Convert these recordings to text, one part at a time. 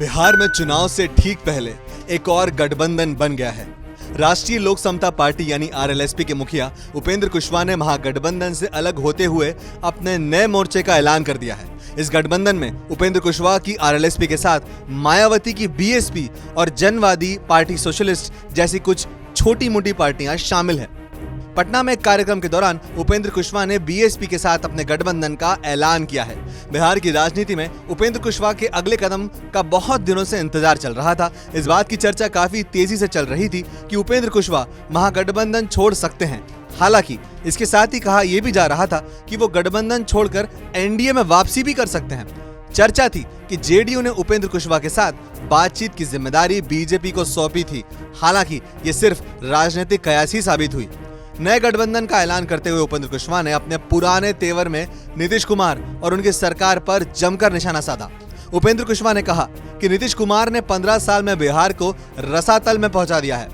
बिहार में चुनाव से ठीक पहले एक और गठबंधन बन गया है। राष्ट्रीय लोक समता पार्टी यानी आरएलएसपी के मुखिया उपेंद्र कुशवाहा ने महागठबंधन से अलग होते हुए अपने नए मोर्चे का ऐलान कर दिया है। इस गठबंधन में उपेंद्र कुशवाहा की आरएलएसपी के साथ मायावती की बीएसपी और जनवादी पार्टी सोशलिस्ट जैसी कुछ छोटी मोटी पार्टियां शामिल हैं। पटना में एक कार्यक्रम के दौरान उपेंद्र कुशवाहा ने बीएसपी के साथ अपने गठबंधन का ऐलान किया है। बिहार की राजनीति में उपेंद्र कुशवाहा के अगले कदम का बहुत दिनों से इंतजार चल रहा था। इस बात की चर्चा काफी तेजी से चल रही थी कि उपेंद्र कुशवाहा महागठबंधन छोड़ सकते हैं। हालांकि इसके साथ ही कहा यह भी जा रहा था कि वो गठबंधन छोड़कर एनडीए में वापसी भी कर सकते हैं। चर्चा थी कि जेडीयू ने उपेंद्र कुशवाहा के साथ बातचीत की जिम्मेदारी बीजेपी को सौंपी थी। हालांकि ये सिर्फ राजनीतिक कयास ही साबित हुई। नए गठबंधन का ऐलान करते हुए उपेंद्र कुशवाहा ने अपने पुराने तेवर में नीतीश कुमार और उनकी सरकार पर जमकर निशाना साधा। उपेंद्र कुशवाहा ने कहा कि नीतीश कुमार ने 15 साल में बिहार को रसातल में पहुंचा दिया है।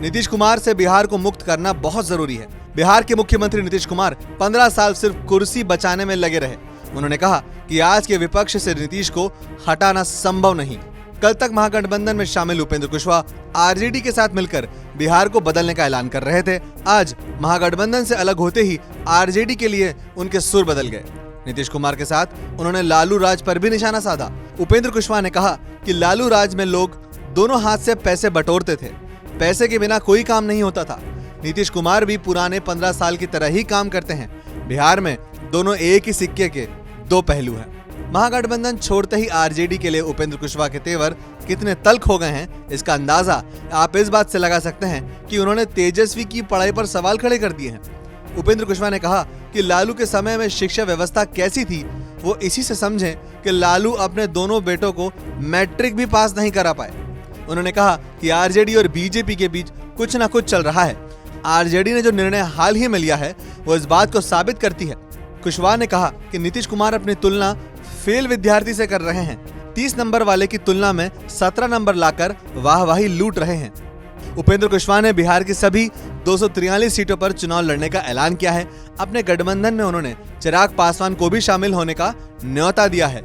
नीतीश कुमार से बिहार को मुक्त करना बहुत जरूरी है। बिहार के मुख्यमंत्री नीतीश कुमार 15 साल सिर्फ कुर्सी बचाने में लगे रहे। उन्होंने कहा कि आज के विपक्ष से नीतीश को हटाना संभव नहीं। कल तक महागठबंधन में शामिल उपेंद्र कुशवाहा आरजेडी के साथ मिलकर बिहार को बदलने का ऐलान कर रहे थे। आज महागठबंधन से अलग होते ही आरजेडी के लिए उनके सुर बदल गए। नीतीश कुमार के साथ उन्होंने लालू राज पर भी निशाना साधा। उपेंद्र कुशवाहा ने कहा कि लालू राज में लोग दोनों हाथ से पैसे बटोरते थे, पैसे के बिना कोई काम नहीं होता था। नीतीश कुमार भी पुराने 15 साल की तरह ही काम करते हैं। बिहार में दोनों एक ही सिक्के के दो पहलू हैं। महागठबंधन छोड़ते ही आरजेडी के लिए उपेंद्र कुशवाहा के तेवर कितने तल्ख हो गए हैं, इसका अंदाजा आप इस बात से लगा सकते हैं कि उन्होंने तेजस्वी की पढ़ाई पर सवाल खड़े कर दिए हैं। उपेंद्र कुशवाहा ने कहा कि लालू के समय में शिक्षा व्यवस्था कैसी थी वो इसी से समझें कि लालू अपने दोनों बेटों को मैट्रिक भी पास नहीं करा पाए। उन्होंने कहा कि आरजेडी और बीजेपी के बीच कुछ ना कुछ चल रहा है। आरजेडी ने जो निर्णय हाल ही में लिया है वो इस बात को साबित करती है। कुशवाहा ने कहा कि नीतीश कुमार अपनी तुलना फेल विद्यार्थी से कर रहे हैं। 30 नंबर वाले की तुलना में 17 नंबर लाकर वाहवाही लूट रहे हैं। उपेंद्र कुशवाहा ने बिहार की सभी 243 सीटों पर चुनाव लड़ने का ऐलान किया है। अपने गठबंधन में उन्होंने चिराग पासवान को भी शामिल होने का न्योता दिया है।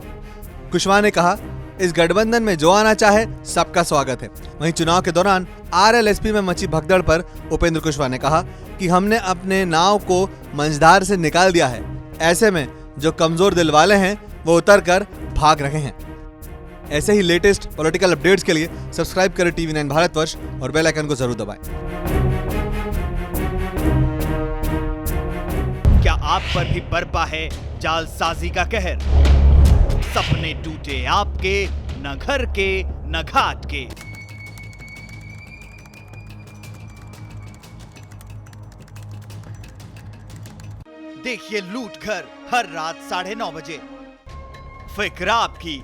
कुशवाहा ने कहा, इस गठबंधन में जो आना चाहे सबका स्वागत है। वहीं चुनाव के दौरान आरएलएसपी में मची भगदड़ पर उपेंद्र कुशवाहा ने कहा कि हमने अपने नाव को मंझधार से निकाल दिया है। ऐसे में जो कमजोर दिल वाले हैं वो उतर कर भाग रहे हैं। ऐसे ही लेटेस्ट पॉलिटिकल अपडेट्स के लिए सब्सक्राइब करें TV9 भारतवर्ष और बेल आइकन को जरूर दबाएं। क्या आप पर भी बरपा है जालसाजी का कहर? सपने टूटे आपके, न घर के न घाट के। देखिए लूट घर हर रात 9:30 बजे। फिक्र आपकी,